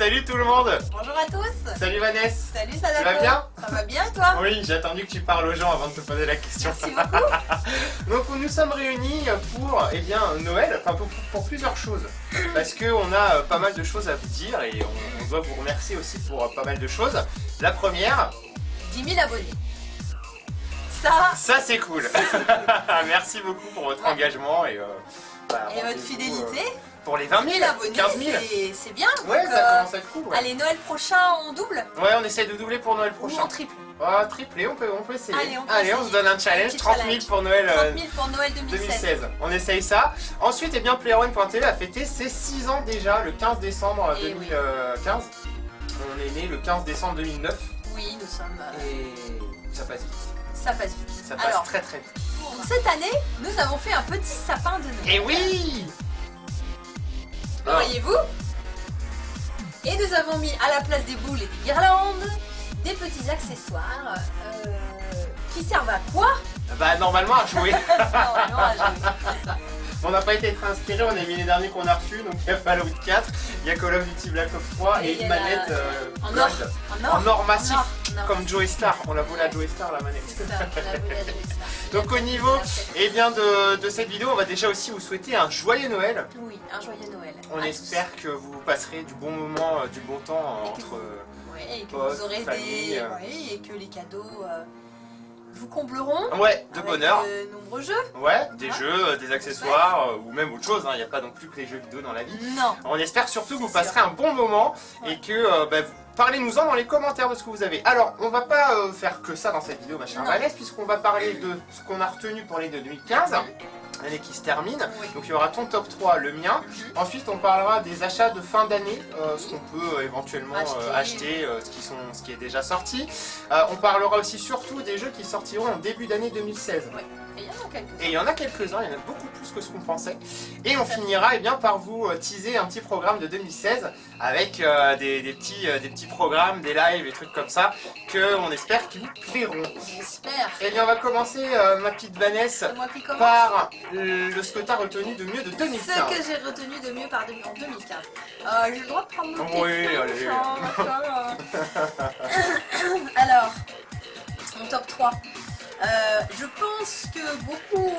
Salut tout le monde. Bonjour à tous. Salut Vanessa. Salut Sadako. Tu vas bien? Ça va bien et toi? Oui, j'ai attendu que tu parles aux gens avant de te poser la question. Merci beaucoup. Donc nous sommes réunis pour Noël, enfin pour plusieurs choses. Parce qu'on a pas mal de choses à vous dire et on doit vous remercier aussi pour pas mal de choses. La première... 10 000 abonnés. Ça c'est cool. Merci beaucoup pour votre engagement et votre fidélité. Pour les 20 000 abonnés, 15 000. c'est bien. Ouais, donc, ça commence à être cool. Ouais. Allez, Noël prochain, on double? Ouais, on essaye de doubler pour Noël prochain. Ou on triple? Triplé, on peut essayer. Allez, on se donne un challenge, 30 000 pour Noël, 30 000 pour Noël 2016. On essaye ça. Ensuite, PlayerOne.tv a fêté ses 6 ans déjà, le 15 décembre 2015. On est né le 15 décembre 2009. Oui, nous sommes... Et ça passe vite. Ça passe vite. Ça passe très très vite. Pour cette année, nous avons fait un petit sapin de Noël. Et oui! Voyez-vous? Et nous avons mis à la place des boules et des guirlandes, des petits accessoires qui servent à quoi? Bah normalement à jouer. Normalement à jouer, c'est ça. On n'a pas été très inspiré, on a mis les derniers qu'on a reçus, donc il y a Fallout 4, il y a Call of Duty Black Ops 3 et une manette en or massif, comme Joey Star. On l'a volé à Joey Star la manette. C'est ça, on l'a volé à Joey Star. Donc au niveau de cette vidéo, on va déjà aussi vous souhaiter un joyeux Noël. Oui, un joyeux Noël. On espère que vous passerez du bon moment, du bon temps entre et que potes, vous aurez famille, et que les cadeaux vous combleront. Ouais, de bonheur. De nombreux jeux. Ouais, des jeux, des accessoires ou même autre chose. Il n'y a pas non plus que les jeux vidéo dans la vie. Non. On espère surtout que vous passerez un bon moment et que parlez-nous-en dans les commentaires de ce que vous avez. Alors, on va pas faire que ça dans cette vidéo, ma chère Vanessa, puisqu'on va parler de ce qu'on a retenu pour l'année de 2015. L'année qui se termine, donc il y aura ton top 3, le mien. Ensuite on parlera des achats de fin d'année, ce qu'on peut éventuellement acheter, ce qui est déjà sorti. On parlera aussi surtout des jeux qui sortiront en début d'année 2016. Et il y en a quelques-uns, il y en a beaucoup plus que ce qu'on pensait. Et on finira par vous teaser un petit programme de 2016 avec des petits programmes, des lives, des trucs comme ça, que on espère qui vous plairont. J'espère. Et bien on va commencer, ma petite Vanessa, par ce que tu as retenu de mieux de 2015. Ce que j'ai retenu de mieux en 2015. J'ai le droit de prendre mon allez. Alors, mon top 3. Je pense que beaucoup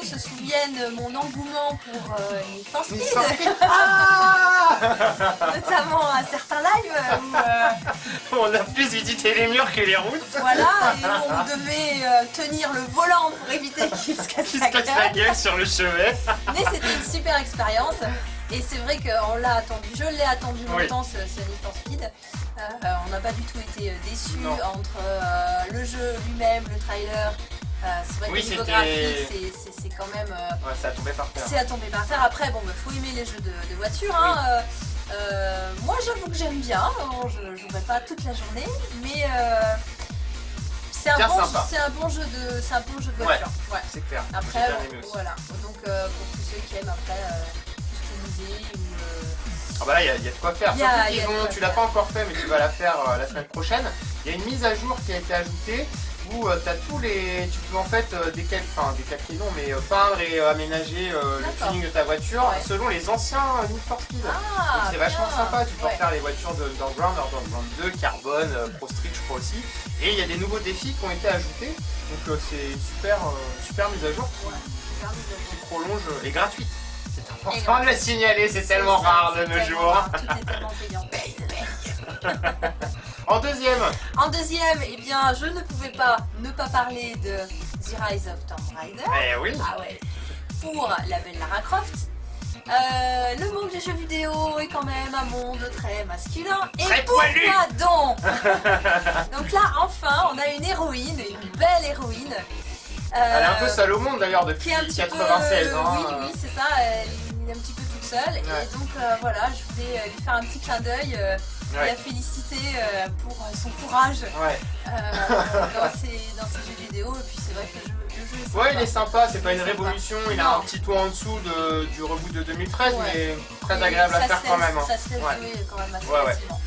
se souviennent mon engouement pour Need for Speed. Notamment à certains lives où on a plus visité les murs que les routes. Voilà, et où on devait tenir le volant pour éviter qu'il se casse la gueule sur le chevet. Mais c'était une super expérience. Et c'est vrai qu'on l'a attendu, je l'ai attendu longtemps ce Need for Speed. On n'a pas du tout été déçus entre le jeu lui-même, le trailer. C'est vrai que le niveau graphique, c'est quand même... c'est à tomber par terre. C'est à tomber par terre. Après, bon, faut aimer les jeux de voiture. Hein. Moi, j'avoue que j'aime bien. Je ne jouerai pas toute la journée, mais... c'est un bon jeu de voiture. Ouais. C'est clair. Après, voilà. Donc, pour tous ceux qui aiment après... Ah bah là il y a de quoi faire, tu l'as pas encore fait mais tu vas la faire la semaine prochaine. Il y a une mise à jour qui a été ajoutée où tu as tous les... tu peux en fait décalquer non mais peindre et aménager le tuning de ta voiture selon les anciens Need for Speed. Donc c'est vachement sympa, tu peux faire les voitures de Underground 2, Carbone, Pro Street je crois aussi. Et il y a des nouveaux défis qui ont été ajoutés, donc c'est une super mise à jour qui prolonge et gratuite. C'est important de le signaler, c'est tellement rare de nos jours. Tout est tellement payant. En deuxième, eh bien, je ne pouvais pas ne pas parler de The Rise of Tomb Raider. Eh oui. Ah ouais. Pour la belle Lara Croft. Le monde des jeux vidéo est quand même un monde très masculin. Et pourquoi donc? Donc là, enfin, on a une héroïne, une belle héroïne. Elle est un peu seule au monde d'ailleurs depuis 96 ans. Oui, c'est ça, elle est un petit peu toute seule. Et donc voilà, je voulais lui faire un petit clin d'œil et la féliciter pour son courage dans ses jeux vidéo. Et puis c'est vrai que le jeu est sympa. Ouais, il est sympa, c'est pas une révolution, il a un petit toit en dessous du reboot de 2013, mais très agréable à faire quand même. Ça se laisse jouer quand même assez facilement.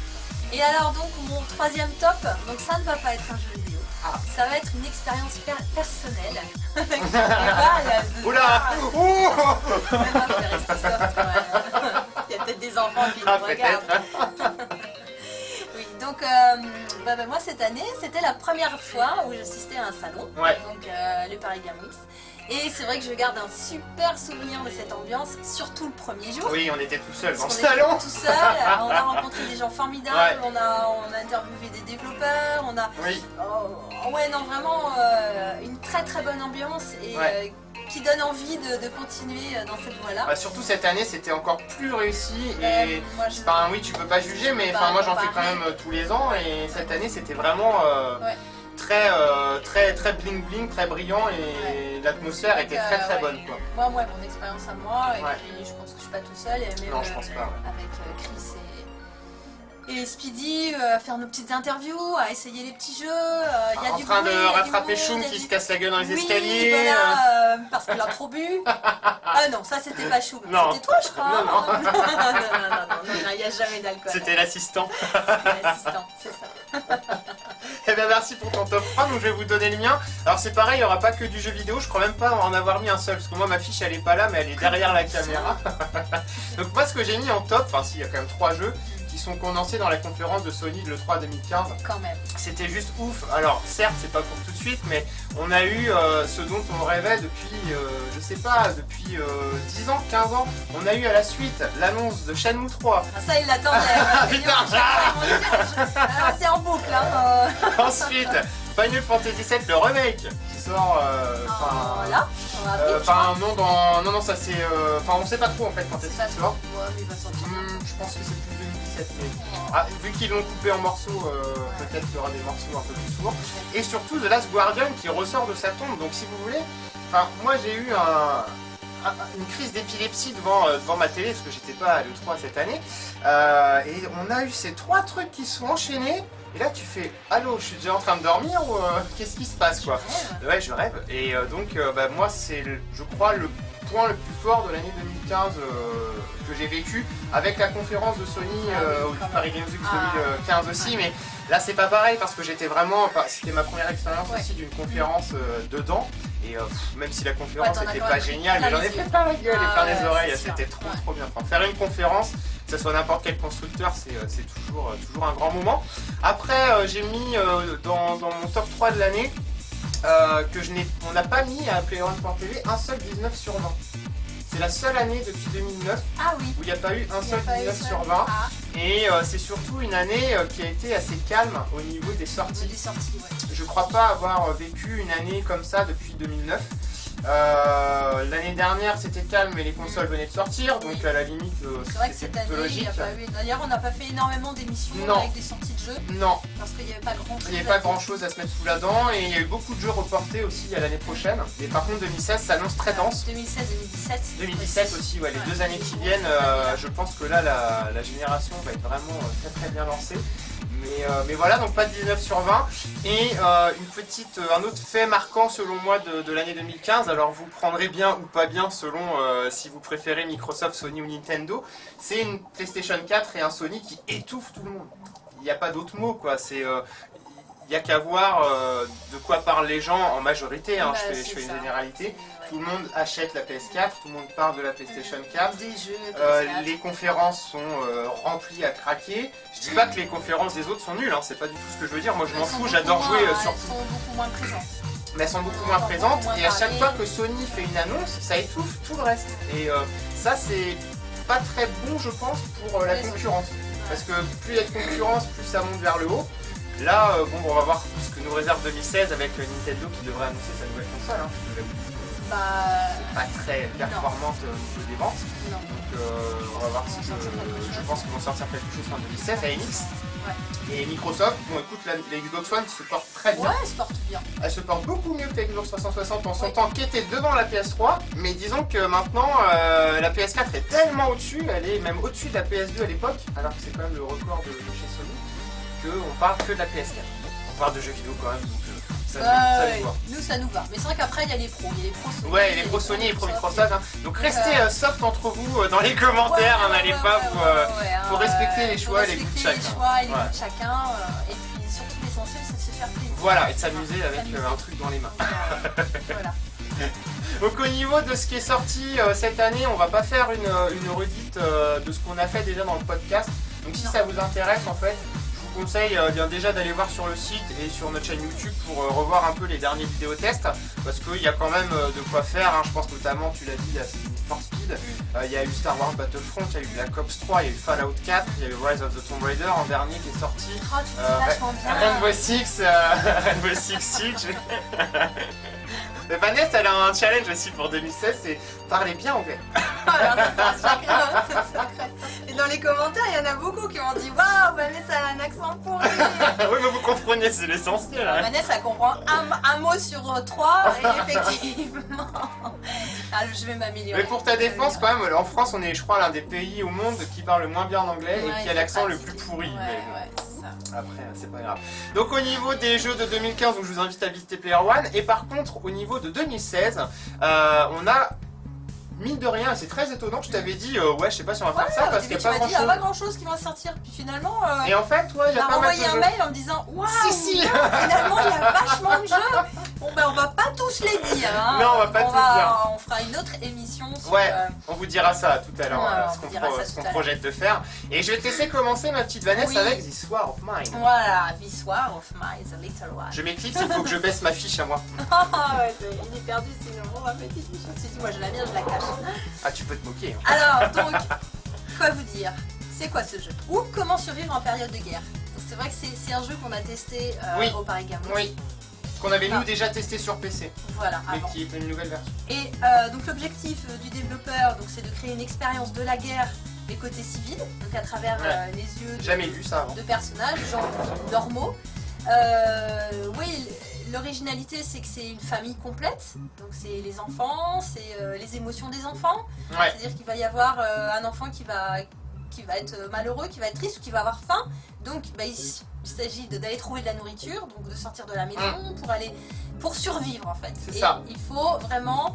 Et alors donc mon troisième top, donc ça ne va pas être un jeu vidéo. Ça va être une expérience personnelle. Oula. Je vais rester soft quand même. Il y a peut-être des enfants. enfants qui Ah, nous regardent. peut-être. Oui, donc moi cette année, c'était la première fois où j'assistais à un salon, Ouais. donc le Paris Game Week. Et c'est vrai que je garde un super souvenir de cette ambiance, surtout le premier jour. Oui, on était tout seuls dans le Parce qu'on était salon. tout seul, on a rencontré des gens formidables, Ouais. on a interviewé des développeurs, on a... Oui, ouais, non, vraiment une très très bonne ambiance et Ouais. qui donne envie de continuer dans cette voie-là. bah, surtout cette année, c'était encore plus réussi. Et Moi, je... enfin, oui, tu peux pas juger, mais pas enfin, moi j'en fais quand comparer. même tous les ans. Et cette année, c'était vraiment Ouais. très bling bling, très brillant. Et l'atmosphère Donc, était très ouais. bonne, quoi. Moi, mon expérience à moi, et Ouais. puis je pense que je suis pas tout seul, et même Non, je pense pas. avec Chris et Speedy, à faire nos petites interviews, à essayer les petits jeux. Il y a En du train bruit, de il y a du rattraper monde, Choum il y a qui du- se casse la gueule dans les Oui, escaliers. voilà, parce qu'il a trop bu. Ah non, ça c'était pas Choum, Non. c'était toi je crois. Non, non. non, il n'y a jamais d'alcool. C'était l'assistant. C'était l'assistant, c'est ça. Eh bien merci pour ton top 3, donc je vais vous donner le mien. Alors c'est pareil, il n'y aura pas que du jeu vidéo, je crois même pas en avoir mis un seul, parce que moi ma fiche elle est pas là, mais elle est derrière la caméra. Donc moi ce que j'ai mis en top, enfin si, il y a quand même 3 jeux qui sont condensés dans la conférence de Sony de l'E3 2015. Quand même. C'était juste ouf. Alors certes c'est pas pour tout de suite, mais on a eu ce dont on rêvait depuis, je sais pas, depuis 10 ans, 15 ans. On a eu à la suite l'annonce de Shenmue 3. Ah, ça il l'attendait. Putain. C'est en boucle. Hein. Ensuite, Final Fantasy VII, le remake, qui sort. Voilà, on va avril, je crois. Enfin, non, ça c'est. Enfin, on sait pas trop en fait quand est-ce C'est pas qu'il trop. sort. Ouais, mais il va sortir. Je pense que c'est plus 2017, mais. Ah, vu qu'ils l'ont coupé en morceaux, peut-être qu'il y aura des morceaux un peu plus sourds. Et surtout The Last Guardian qui ressort de sa tombe. Donc, si vous voulez. Enfin, moi j'ai eu une crise d'épilepsie devant ma télé parce que j'étais pas à l'E3 cette année. Et on a eu ces 3 trucs qui se sont enchaînés. Et là tu fais allô, je suis déjà en train de dormir ou qu'est-ce qui se passe quoi? Ouais, je rêve. Et donc moi c'est je crois le point le plus fort de l'année 2015 que j'ai vécu avec la conférence de Sony au Paris Games Week 2015 aussi, mais là c'est pas pareil parce que j'étais vraiment, c'était ma première expérience aussi d'une conférence dedans. Et même si la conférence n'était pas géniale, mais j'en ai fait plein la gueule et plein les oreilles, c'était trop bien. Enfin, faire une conférence, que ce soit n'importe quel constructeur, c'est toujours un grand moment. Après, j'ai mis dans mon top 3 de l'année on n'a pas mis à PlayOne.tv un seul 19 sur 20. C'est la seule année depuis 2009 où il n'y a pas eu un seul 19 sur 20. Et c'est surtout une année qui a été assez calme au niveau des sorties. Je crois pas avoir vécu une année comme ça depuis 2009. L'année dernière c'était calme mais les consoles venaient de sortir, donc à la limite c'est vrai que cette plutôt année logique. D'ailleurs on n'a pas fait énormément d'émissions avec des sorties de jeux. Non. Parce qu'il n'y avait pas grand chose. Il n'y avait pas grand chose à se mettre sous la dent et il y a eu beaucoup de jeux reportés aussi à l'année prochaine. Mais par contre 2016 s'annonce très dense. 2016-2017. 2017 aussi, ouais, les 2 années qui viennent, je pense que là la génération va être vraiment très bien lancée. Mais voilà, donc pas de 19 sur 20. Et un autre fait marquant selon moi de l'année 2015, alors vous prendrez bien ou pas bien selon si vous préférez Microsoft, Sony ou Nintendo, c'est une PlayStation 4 et un Sony qui étouffent tout le monde. Il n'y a pas d'autre mot quoi, il n'y a qu'à voir de quoi parlent les gens en majorité, hein, je fais une généralité. Tout le monde achète la PS4, tout le monde parle de la PlayStation 4. Des jeux, les conférences sont remplies à craquer. Je dis pas que les conférences des autres sont nulles, hein, c'est pas du tout ce que je veux dire. Moi je m'en fous, j'adore jouer sur tout. Elles sont beaucoup moins présentes. Mais elles sont beaucoup moins présentes et à chaque fois que Sony fait une annonce, ça étouffe tout le reste. Et ça c'est pas très bon je pense pour la concurrence. Parce que plus il y a de concurrence, plus ça monte vers le haut. Là, on va voir ce que nous réserve 2016 avec Nintendo qui devrait annoncer sa nouvelle console. Hein, pas très performante au niveau des ventes. Non. Donc on va voir si je pense qu'ils vont sortir quelque chose en 2016 à NX. Et Microsoft, bon écoute, la Xbox One se porte très bien. Ouais, elle se porte bien. Elle se porte beaucoup mieux que la Xbox 360 en son temps qui était devant la PS3. Mais disons que maintenant, la PS4 est tellement au-dessus, elle est même au-dessus de la PS2 à l'époque, alors que c'est quand même le record de chez Sony, qu'on parle que de la PS4. On parle de jeux vidéo quand même, donc ça nous va. Nous ça nous va. Mais c'est vrai qu'après il y a les pros. Il y a les pros Sony. Ouais, les pros Sony et les pros Microsoft. Hein. Donc restez soft entre vous dans les commentaires, n'allez pas vous. Faut respecter les choix et les goûts de chacun. Et puis surtout l'essentiel c'est de se faire plaisir. Voilà, et de s'amuser avec un truc dans les mains. Voilà. Donc au niveau de ce qui est sorti cette année, on va pas faire une redite de ce qu'on a fait déjà dans le podcast. Donc si ça vous intéresse en fait, je vous conseille bien déjà d'aller voir sur le site et sur notre chaîne YouTube pour revoir un peu les derniers vidéos tests. Parce qu'il y a quand même de quoi faire, hein. Je pense notamment, tu l'as dit, il y a For Speed, il y a eu Star Wars Battlefront, il y a eu Black Ops 3, il y a eu Fallout 4, il y a eu Rise of the Tomb Raider en dernier qui est sorti. Oh, tu dis vachement bien. Rainbow Six, Rainbow Six Siege. Mais Vanessa, elle a un challenge aussi pour 2016, c'est parler bien anglais. Alors ça, c'est un secret, hein, c'est un secret. Et dans les commentaires, il y en a beaucoup qui m'ont dit waouh, Vanessa a un accent pourri. Oui, mais vous comprenez, c'est l'essentiel. Hein. Vanessa comprend un mot sur 3 et effectivement. Alors, je vais m'améliorer. Mais pour ta défense, quand même, en France, on est, je crois, l'un des pays au monde qui parle le moins bien en anglais et qui a l'accent le plus pourri. Ouais, c'est ça. Après, c'est pas grave. Donc au niveau des jeux de 2015, donc, je vous invite à visiter Player One. Et par contre, au niveau de 2016, on a, mine de rien, c'est très étonnant, je t'avais dit, ouais, je sais pas si on va faire ça parce qu'il n'y a pas grand chose. Il n'y a pas grand chose qui va sortir. Puis finalement, et en fait, ouais, il y a pas mal de envoyé un jeux. mail en me disant waouh, Si. finalement, il y a vachement de jeux. Bon, ben, on va pas tous les dire. Hein. Non, on va pas tous dire. On fera une autre émission sur. Ouais, on vous dira ça tout à l'heure, Ouais, ce qu'on projette de faire. Et je vais te laisser commencer, ma petite Vanessa, Oui. avec This War of Mine. Voilà, This War of Mine, The Little One. Je m'éclipse, il faut que je baisse ma fiche à moi. Ouais, il est perdu, c'est une pauvre petite fiche. Si, moi je la mienne, je la cache. Ah, tu peux te moquer. Hein. Alors, donc, quoi vous dire? C'est quoi ce jeu? Ou comment survivre en période de guerre? C'est vrai que c'est un jeu qu'on a testé Oui. au Paris Games. Oui. Qu'on avait nous déjà testé sur PC, Voilà, mais avant. qui est une nouvelle version. Et donc l'objectif du développeur, donc, c'est de créer une expérience de la guerre, mais côté civil, donc à travers les yeux Jamais vu ça avant. de personnages, gens normaux. Oui, l'originalité c'est que c'est une famille complète, donc c'est les enfants, c'est les émotions des enfants. Ouais. C'est-à-dire qu'il va y avoir un enfant qui va être malheureux, qui va être triste ou qui va avoir faim. Donc bah, il s'agit d'aller trouver de la nourriture, donc de sortir de la maison pour survivre en fait. C'est Et ça. il faut vraiment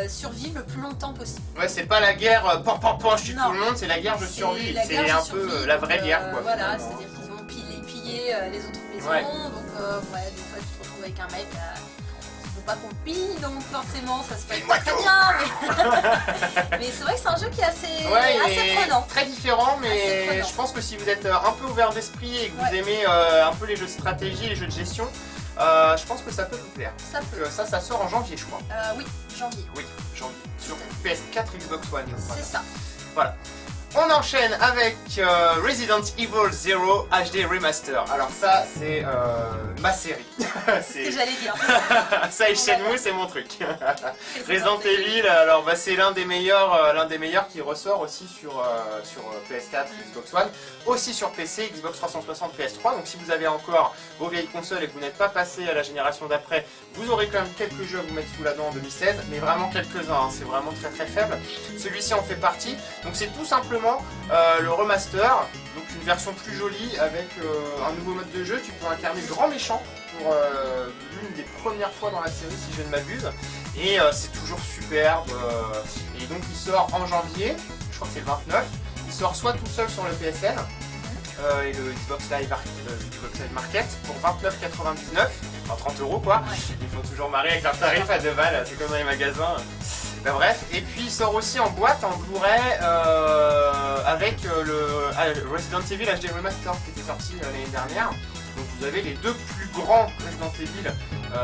survivre le plus longtemps possible. Ouais, c'est pas la guerre pan, je tue Non. tout le monde, c'est la guerre je survis. la C'est guerre, un je peu survis, la donc, vraie guerre quoi. Voilà, finalement. c'est-à-dire qu'ils vont piller les autres maisons. Ouais. Donc ouais, des fois tu te retrouves avec un mec qui veut pas qu'on le pille, donc forcément ça se passe Fais-moi pas très tout. bien. Mais c'est vrai que c'est un jeu qui est Ouais, assez il est prenant. très différent, Assez mais prenant. je pense que si vous êtes un peu ouvert d'esprit et que vous Ouais. aimez un peu les jeux de stratégie, les jeux de gestion, je pense que ça peut vous plaire. Ça Donc, peut. ça sort en janvier, je crois. Oui, janvier. Oui, janvier. Sur PS4, Xbox One, je crois. C'est ça. Voilà. On enchaîne avec Resident Evil 0 HD Remaster. Alors ça, c'est ma série. C'est ce que j'allais dire. Ça et Shenmue, c'est mon truc. Resident Evil, alors bah, c'est l'un des meilleurs qui ressort aussi sur PS4, Xbox One, aussi sur PC, Xbox 360, PS3. Donc si vous avez encore vos vieilles consoles et que vous n'êtes pas passé à la génération d'après, vous aurez quand même quelques jeux à vous mettre sous la dent en 2016, mais vraiment quelques-uns, hein, c'est vraiment très très faible. Celui-ci en fait partie. Donc c'est tout simplement le remaster, donc une version plus jolie avec un nouveau mode de jeu. Tu peux incarner le grand méchant pour l'une des premières fois dans la série si je ne m'abuse, et c'est toujours superbe. Et donc il sort en janvier, je crois que c'est le 29. Il sort soit tout seul sur le PSN et le Xbox Live Market pour 29,99, enfin 30 € quoi. Ouais. Ils font toujours marrer avec leur tarif à 2 balles, c'est comme dans les magasins. Ben bref, et puis il sort aussi en boîte, en Blu-ray, avec le Resident Evil HD Remaster qui était sorti l'année dernière. Donc vous avez les deux plus grands Resident Evil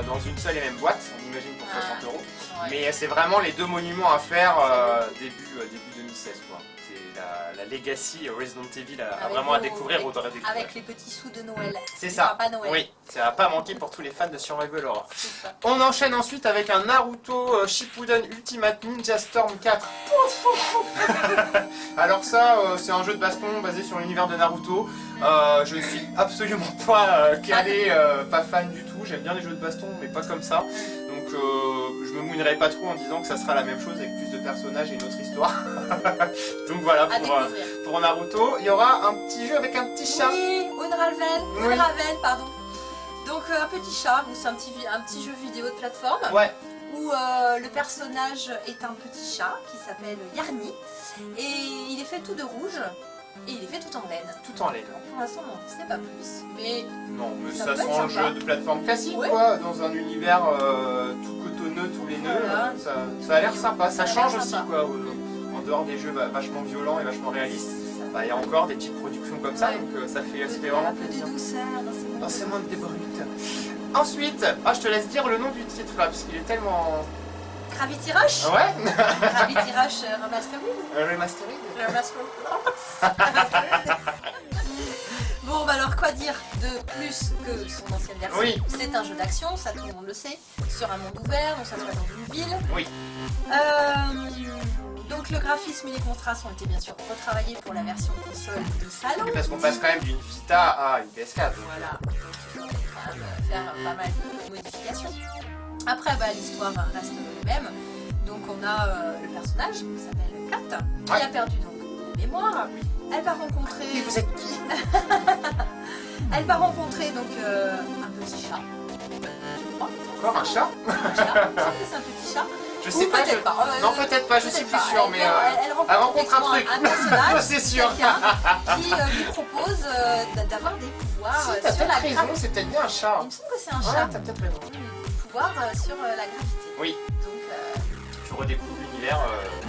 dans une seule et même boîte, on imagine pour 60 €. Ouais. Mais c'est vraiment les deux monuments à faire début 2016 quoi. C'est la legacy Resident Evil à Avec vraiment à vos- découvrir ou à découvrir. Avec les petits sous de Noël. C'est Enfin, ça. pas Noël. Oui, ça va pas manquer pour tous les fans de Survival Horror. C'est ça. On enchaîne ensuite avec un Naruto Shippuden Ultimate Ninja Storm 4. Alors ça, c'est un jeu de baston basé sur l'univers de Naruto. Je suis absolument pas calé, pas fan du tout. J'aime bien les jeux de baston, mais pas comme ça. Donc je me mouillerai pas trop en disant que ça sera la même chose avec plus de personnages et une autre histoire. Donc voilà À découvrir. pour Naruto. Il y aura un petit jeu avec un petit chat. Oui, Unravel, Oui. pardon. Donc un petit chat, c'est un petit jeu vidéo de plateforme Ouais, où le personnage est un petit chat qui s'appelle Yarny et il est fait tout de rouge Et il est fait tout en laine. Tout en laine. Pour l'instant, on n'en sait pas plus. Mais Non, mais Ça ça peut être sent un sympa. jeu de plateforme classique, Ouais. quoi, dans un univers tout cotonneux, tous les nœuds. Voilà. Ça a l'air sympa. Ça Ça a l'air change aussi, sympa. quoi. En dehors des jeux vachement violents et vachement réalistes, ça bah, il y a encore des petites productions comme ça, Ouais. donc ça fait fait vraiment un peu de plaisir. douceur dans ces C'est moments. moins de débrute. Ensuite, je te laisse dire le nom du titre là, parce qu'il est tellement. Gravity Rush. Ouais. Gravity Rush Remastered. Remastered. Bon, bah alors quoi dire de plus que son ancienne version? Oui. C'est un jeu d'action, ça tout le monde le sait, sur un monde ouvert, on s'attend dans une ville. Oui. Donc le graphisme et les contrastes ont été bien sûr retravaillés pour la version console de salon. Et parce qu'on passe quand même d'une Vita à une PS4. donc, Voilà, donc il faudrait quand même faire pas mal de modifications. Après, bah, l'histoire reste la même. Donc on a le personnage qui s'appelle Kat, qui Ouais. a perdu donc la mémoire. Elle va rencontrer. Et vous êtes qui? Elle va rencontrer donc un petit chat. Je crois. Encore un chat? Un chat. Il me semble que c'est un petit chat. Je sais Ou pas. peut-être pas. Non, peut-être pas, je suis Peut-être plus pas. sûr, mais. Elle Elle rencontre rencontre un effectivement truc. un personnage, C'est sûr. quelqu'un qui lui propose d'avoir des pouvoirs Si, t'as sur la peut-être raison, gravité. c'est peut-être bien un chat. Il me semble que c'est un Ouais, chat. t'as peut-être raison. Pouvoir sur la gravité. Oui. Donc, Tu redécouvres l'univers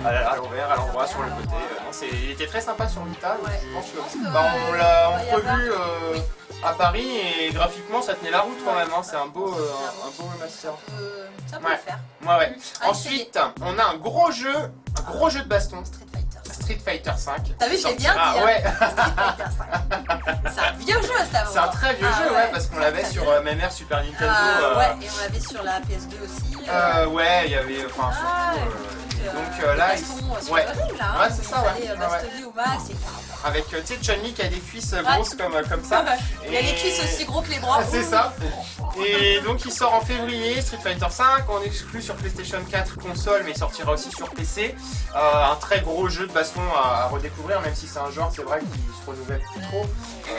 à l'envers, à l'endroit, sur le à côté. l'endroit. Non, il était très sympa sur Vita. Donc Ouais. je pense Je pense que, que, bah, on l'a va y avoir- entrevu Oui. à Paris et graphiquement ça tenait la route quand Ouais. même. Hein. C'est un beau Ça remaster. ça peut Ouais. le faire. Ouais, ouais. Ah, Ensuite, on a un gros jeu de baston. Street Fighter. Street Fighter 5. T'as vu, je l'ai bien sortira- dit, hein. Ouais. Street Fighter 5. C'est un vieux jeu, ça. C'est un très vieux Ah jeu, ouais, parce qu'on très, l'avait très sur vieux. ma mère Super Nintendo. Ouais, et on l'avait sur la PS2 aussi. Ouais, il y avait, enfin, donc, là, baston, sur ouais. le ring, là. Ouais, c'est ça, ouais. Il fallait Ouais, bastonner au max. Et... avec, tu sais, Chun-Li qui a des cuisses grosses comme ça. Il y a les cuisses aussi gros que les bras. Ah, c'est ça. Et donc il sort en février, Street Fighter 5, on exclut sur PlayStation 4 console, mais il sortira aussi sur PC. Un très gros jeu de baston à redécouvrir, même si c'est un genre, c'est vrai, qui se renouvelle plus trop.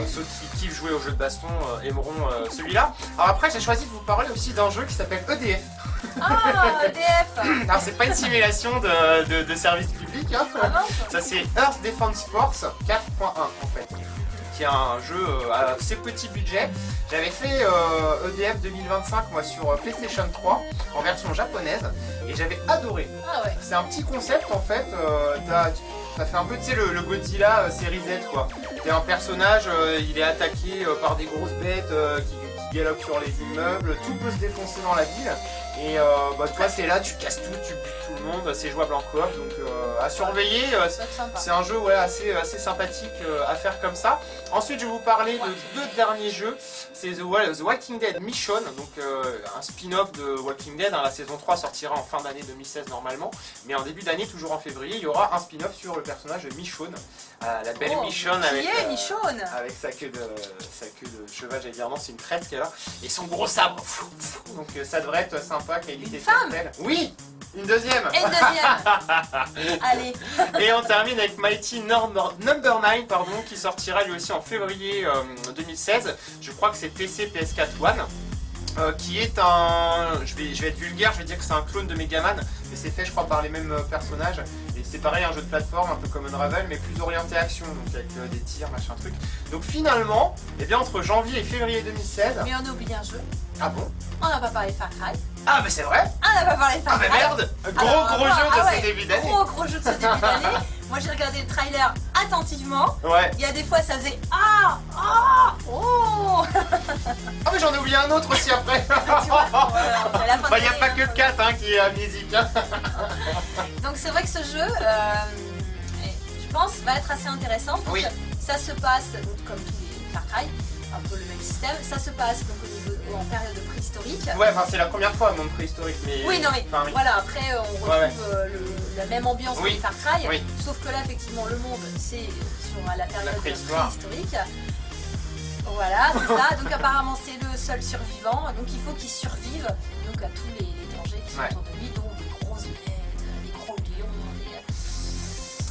Ceux qui kiffent jouer aux jeux de baston aimeront celui-là. Alors après, j'ai choisi de vous parler aussi d'un jeu qui s'appelle EDF. Ah, EDF. Alors c'est pas une simulation de service public, hein. Ah mince. Ça c'est Earth Defense Force 4.1 en fait, qui est un jeu à assez petit budget. J'avais fait EDF 2025 moi sur PlayStation 3 en version japonaise et j'avais adoré. Ah ouais. C'est un petit concept en fait, ça fait un peu tu sais le Godzilla série Z quoi. T'es un personnage, il est attaqué par des grosses bêtes qui galopent sur les immeubles, tout peut se défoncer dans la ville. Et bah, toi c'est là, tu casses tout, tu butes tout le monde, c'est jouable en coop, donc à surveiller. Ça va être sympa. C'est un jeu ouais, assez sympathique à faire comme ça. Ensuite je vais vous parler de deux derniers jeux. C'est The Walking Dead Mission, donc un spin-off de Walking Dead. Hein. La saison 3 sortira en fin d'année 2016 normalement. Mais en début d'année, toujours en février, il y aura un spin-off sur le personnage de Michonne. La belle Michonne Qui avec, est Michonne? avec sa queue de cheval, j'allais dire non, c'est une traite qu'elle a. Et son gros sabre. Donc ça devrait être sympa, qualité Une femme? telle. Oui, une deuxième. Et une deuxième. Allez. Et on termine avec Mighty Number 9 pardon, qui sortira lui aussi en février 2016. Je crois que c'est PC, PS4 One. Qui est un... Je vais être vulgaire, je vais dire que c'est un clone de Megaman, mais c'est fait je crois par les mêmes personnages. Et c'est pareil, un jeu de plateforme, un peu comme Unravel, mais plus orienté action, donc avec des tirs, machin truc. Donc finalement, eh bien, entre janvier et février 2016... Mais on a oublié un jeu. Ah bon? On n'a pas parlé de Far Cry. Ah mais c'est vrai? On n'a pas parlé de Far Ah mais Cry. merde! Alors, Gros jeu de ah ce ouais, début d'année. Gros jeu de ce début d'année. Moi j'ai regardé le trailer attentivement. Ouais. Il y a des fois ça faisait ah ah oh. Ah mais j'en ai oublié un autre aussi après. Tu vois, voilà, c'est la fin Bah, il n'y a d'année, pas hein. que le 4 hein, qui est amnésique. Hein. Donc c'est vrai que ce jeu, je pense, va être assez intéressant. Donc, Oui. ça se passe, donc, comme tous les Far Cry, un peu le même système. Ça se passe donc, en période préhistorique. Ouais, enfin c'est la première fois monde préhistorique. Mais... Oui, non mais Enfin, oui. voilà, après on retrouve Ouais, la même ambiance Oui. que les Far Cry, Oui. sauf que là effectivement le monde c'est sur la période préhistoire. préhistorique. Voilà, c'est ça. Donc apparemment c'est le seul survivant, donc il faut qu'il survive donc à tous les dangers qui sont Ouais. autour de lui, dont des grosses bêtes, des gros lions,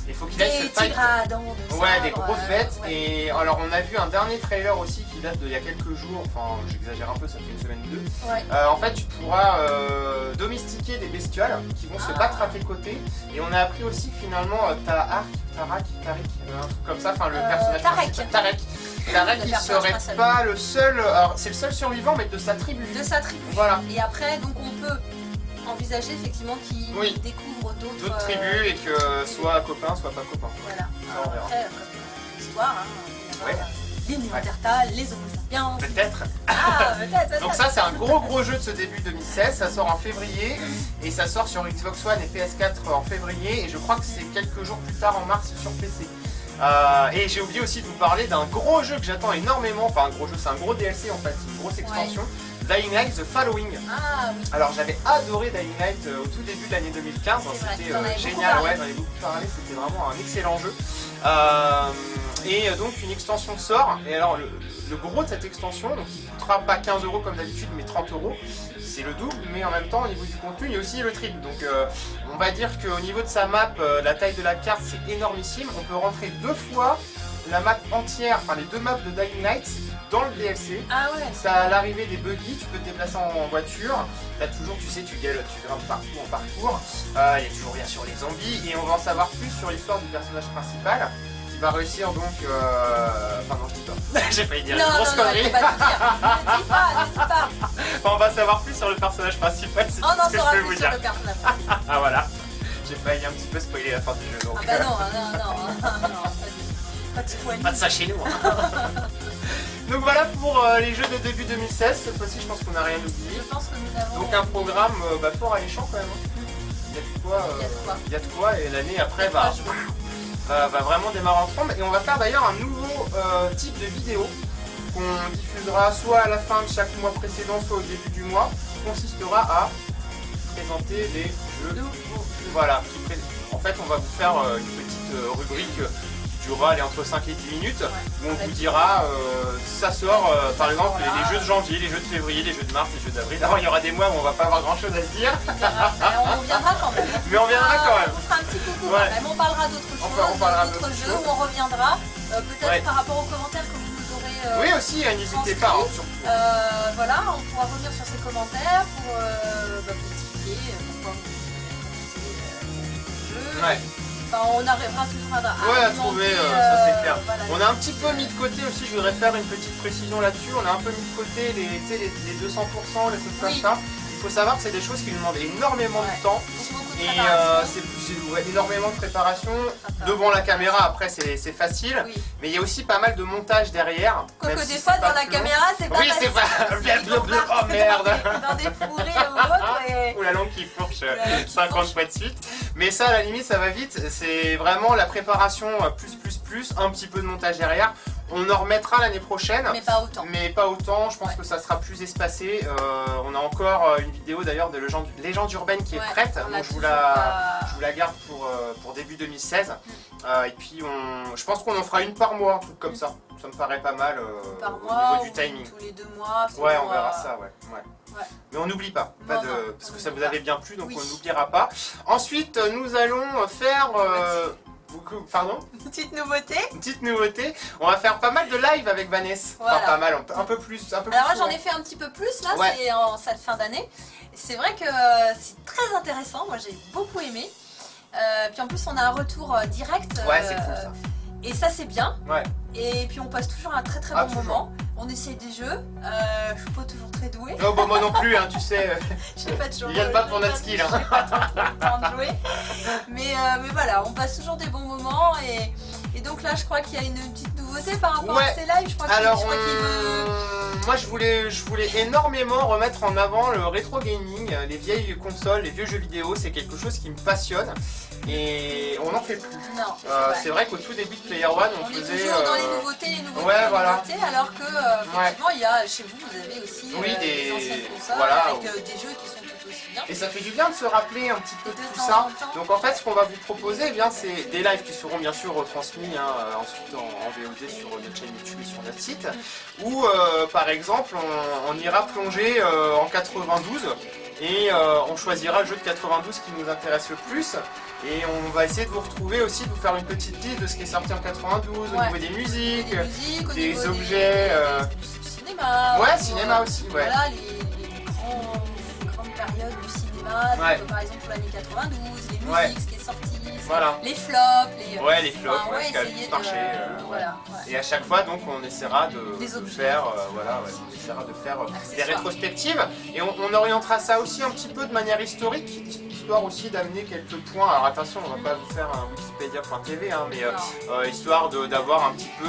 Il faut qu'il aille Des se fight. tigres à dents de Ouais, des sabre, grosses bêtes. ouais. Et alors, on a vu un dernier trailer aussi qui date d'il y a quelques jours. Enfin, j'exagère un peu, ça fait une semaine ou deux. Ouais. En fait, tu pourras domestiquer des bestioles qui vont se battre à tes côtés. Et on a appris aussi que finalement, Tarik, un truc comme ça, enfin le personnage principal. Tarek, il serait pas le seul. Alors, c'est le seul survivant, mais de sa tribu. De sa tribu. Voilà. Et après, donc on peut envisager effectivement qu'il découvre d'autres tribus et que soit copain, soit pas copain. Voilà. Ça, on verra. Après, comme l'histoire, hein, Ouais. les Néandertals, les Homo sapiens. Peut-être. Ah, peut-être. Donc ça, c'est un gros jeu de ce début 2016. Ça sort en février et ça sort sur Xbox One et PS4 en février. Et je crois que c'est quelques jours plus tard en mars sur PC. Et j'ai oublié aussi de vous parler d'un gros jeu que j'attends énormément. Enfin, un gros jeu, c'est un gros DLC en fait, une grosse extension. Dying Light The Following. Ah oui. Alors j'avais adoré Dying Light au tout début de l'année 2015, c'était génial, ouais, j'en ai beaucoup parlé, c'était vraiment un excellent jeu. Et donc une extension sort, et alors le gros de cette extension, donc il ne coûtera pas 15 € comme d'habitude, mais 30 €, c'est le double, mais en même temps au niveau du contenu, il y a aussi le triple. Donc on va dire qu'au niveau de sa map, la taille de la carte c'est énormissime, on peut rentrer 2 fois la map entière, enfin les 2 maps de Dying Light dans le DLC. Ah ouais. T'as l'arrivée des buggy, tu peux te déplacer en voiture. T'as toujours, tu sais, tu grimpes partout en parcours. Il y a toujours bien sûr les zombies. Et on va en savoir plus sur l'histoire du personnage principal. Qui va réussir donc... Enfin non, je dis pas. J'ai failli dire une grosse connerie. Ne dis pas. Enfin, on va savoir plus sur le personnage principal, c'est tout On en ce que je saura peux plus vous sur dire. le personnage principal. Ah voilà. J'ai failli un petit peu spoiler la fin du jeu. Donc, Ah bah non, pas de spoiler. pas de ça chez nous. Donc voilà pour les jeux de début 2016. Cette fois-ci, je pense qu'on n'a rien oublié. Je pense que nous avons... Donc un programme fort alléchant quand même. Il y a de quoi. Il y a de quoi et l'année après va vraiment démarrer en trombe. Et on va faire d'ailleurs un nouveau type de vidéo qu'on diffusera soit à la fin de chaque mois précédent, soit au début du mois, qui consistera à présenter les jeux. Voilà. En fait, on va vous faire une petite rubrique qui durera entre 5 et 10 minutes, où on vous dira ça sort par exemple les jeux de janvier, les jeux de février, les jeux de mars, les jeux d'avril. Alors il y aura des mois où on va pas avoir grand chose à se dire. On reviendra quand même. Mais on viendra quand même. On fera un petit coucou Ouais. quand même. On parlera d'autres choses, on parlera d'autres d'autres jeux choses. où on reviendra. Peut-être Ouais. par rapport aux commentaires que vous nous aurez. Oui aussi, n'hésitez pas. Hein, surtout. Voilà, on pourra revenir sur ces commentaires pour vous expliquer pourquoi vous utilisez le jeu. Ouais. Enfin, on arrivera toujours à trouver, ça c'est clair. Voilà. On a un petit peu mis de côté aussi, je voudrais faire une petite précision là-dessus, on a un peu mis de côté les 200%, les trucs comme ça. Il faut savoir que c'est des choses qui nous demandent énormément de temps. Et c'est énormément de préparation devant la caméra, après c'est facile, mais il y a aussi pas mal de montage derrière. Quoique des fois dans la caméra c'est pas oui, facile. c'est pas... Oh merde. Dans des fourrés ou autre et... Ou la langue qui fourche 50 fois de suite. Mais ça à la limite ça va vite, c'est vraiment la préparation plus, un petit peu de montage derrière. On en remettra l'année prochaine. Mais pas autant. Mais pas autant, je pense que ça sera plus espacé. On a encore une vidéo d'ailleurs de Légende urbaine qui est prête. Donc je vous la garde pour début 2016. Et puis je pense qu'on en fera une par mois, un truc comme ça. Ça me paraît pas mal par au mois, niveau du timing. Tous les 2 mois. Ouais, on verra ça, ouais. Mais on n'oublie pas, parce que ça vous avait bien plu, donc on n'oubliera pas. Ensuite, nous allons faire... Pardon? Une petite nouveauté. Une petite nouveauté. On va faire pas mal de live avec Vanessa. Voilà. Enfin, pas mal, un peu plus. Alors moi j'en ai fait un petit peu plus là, c'est en cette fin d'année. C'est vrai que c'est très intéressant, moi j'ai beaucoup aimé. Puis en plus on a un retour direct. Ouais, c'est cool ça. Et ça c'est bien. Ouais. Et puis on passe toujours un très bon moment. On essaye des jeux. Je suis pas toujours très douée. Non, bon, moi non plus, hein, tu sais. Je n'ai pas toujours. Ils viennent pas pour notre skill. J'ai pas trop le temps de jouer. Mais voilà, on passe toujours des bons moments. Et donc là, je crois qu'il y a une petite nouveauté par rapport à ces lives. Je crois qu'il veut... Moi, je voulais énormément remettre en avant le rétro gaming, les vieilles consoles, les vieux jeux vidéo. C'est quelque chose qui me passionne. Et on n'en fait plus. Non. C'est vrai qu'au tout début de Player One, on faisait. Toujours dans les nouveautés, nouveautés, alors que effectivement, il y a chez vous, vous avez aussi des anciennes consoles avec des jeux qui sont tout aussi bien. Et ça fait du bien de se rappeler un petit peu de tout ça. Donc en fait, ce qu'on va vous proposer, c'est des lives qui seront bien sûr retransmis ensuite en VOD sur notre chaîne YouTube et sur notre site. Ou par exemple, on ira plonger en 92 Et on choisira le jeu de 92 qui nous intéresse le plus. Et on va essayer de vous retrouver aussi, de vous faire une petite liste de ce qui est sorti en 92, au niveau des musiques, des objets. Du cinéma. Ouais, cinéma aussi, ouais. Voilà, les grandes périodes du cinéma, par exemple l'année 92, les musiques, ce qui est sorti, voilà. les flops, Ouais, les flops, enfin, ce qui a le plus marché. Voilà, Et à chaque fois, donc, on essaiera de faire, on essaiera de faire des rétrospectives. Et on orientera ça aussi un petit peu de manière historique, histoire aussi d'amener quelques points. Alors attention, on va pas vous faire un Wikipédia.tv, hein, mais histoire d'avoir un petit peu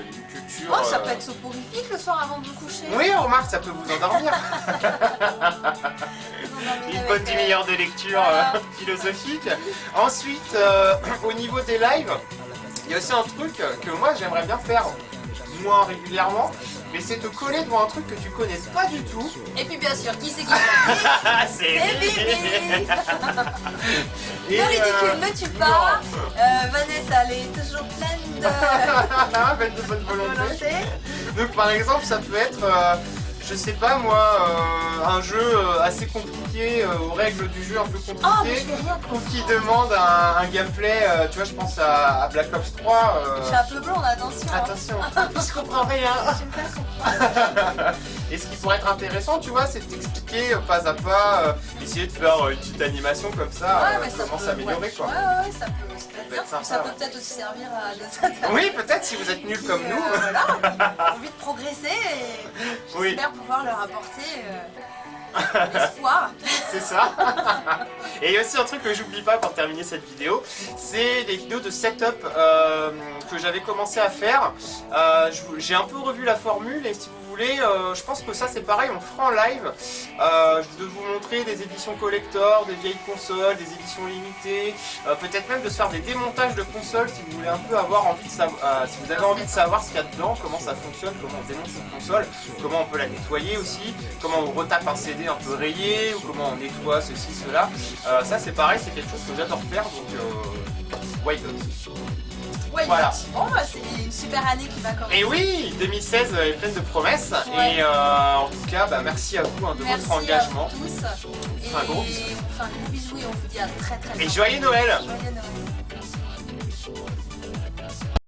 une culture. Oh, ça peut être soporifique le soir avant de vous coucher. Oui, remarque, ça peut vous endormir. Une bonne demi-heure de lecture philosophique. Ensuite, au niveau des lives, il y a aussi un truc que moi j'aimerais bien faire moins régulièrement, mais c'est te coller devant un truc que tu connais pas du tout. Et puis bien sûr, qui c'est qui c'est Bibi. Le ridicule ne tue pas. Vanessa, elle est toujours pleine de bonne volonté. Donc par exemple, ça peut être, je sais pas moi, un jeu assez compliqué, aux règles du jeu un peu compliquées, ou qui demande un gameplay, tu vois, je pense à Black Ops 3. Je suis un peu blonde, attention. Attention, je comprends rien. Et ce qui pourrait être intéressant, tu vois, c'est de t'expliquer pas à pas, essayer de faire une petite animation comme ça, comment s'améliorer quoi. Ouais, ça peut être bien. Ça peut peut-être aussi servir à d'autres. Oui, peut-être si vous êtes nuls comme nous. Voilà, envie de progresser et j'espère pouvoir leur apporter l'espoir. C'est ça. Et il y a aussi un truc que j'oublie pas pour terminer cette vidéo, c'est les vidéos de setup que j'avais commencé à faire. J'ai un peu revu la formule et si vous voulez, je pense que ça c'est pareil, on fera en live. De vous montrer des éditions collector, des vieilles consoles, des éditions limitées, peut-être même de se faire des démontages de consoles si vous voulez un peu avoir envie de savoir, si vous avez envie de savoir ce qu'il y a dedans, comment ça fonctionne, comment on démonte une console, comment on peut la nettoyer aussi, comment on retape un CD un peu rayé, ou comment on nettoie ceci, cela. Ça c'est pareil, c'est quelque chose que j'adore faire, donc why not. Voilà. Bon, c'est une super année qui va commencer. Et oui, 2016 est pleine de promesses. Ouais. Et en tout cas, merci à vous de votre engagement. Merci à vous tous. Un gros bisou. On fait un gros bisou et on vous dit à très très bientôt. Et joyeux Noël. Joyeux Noël.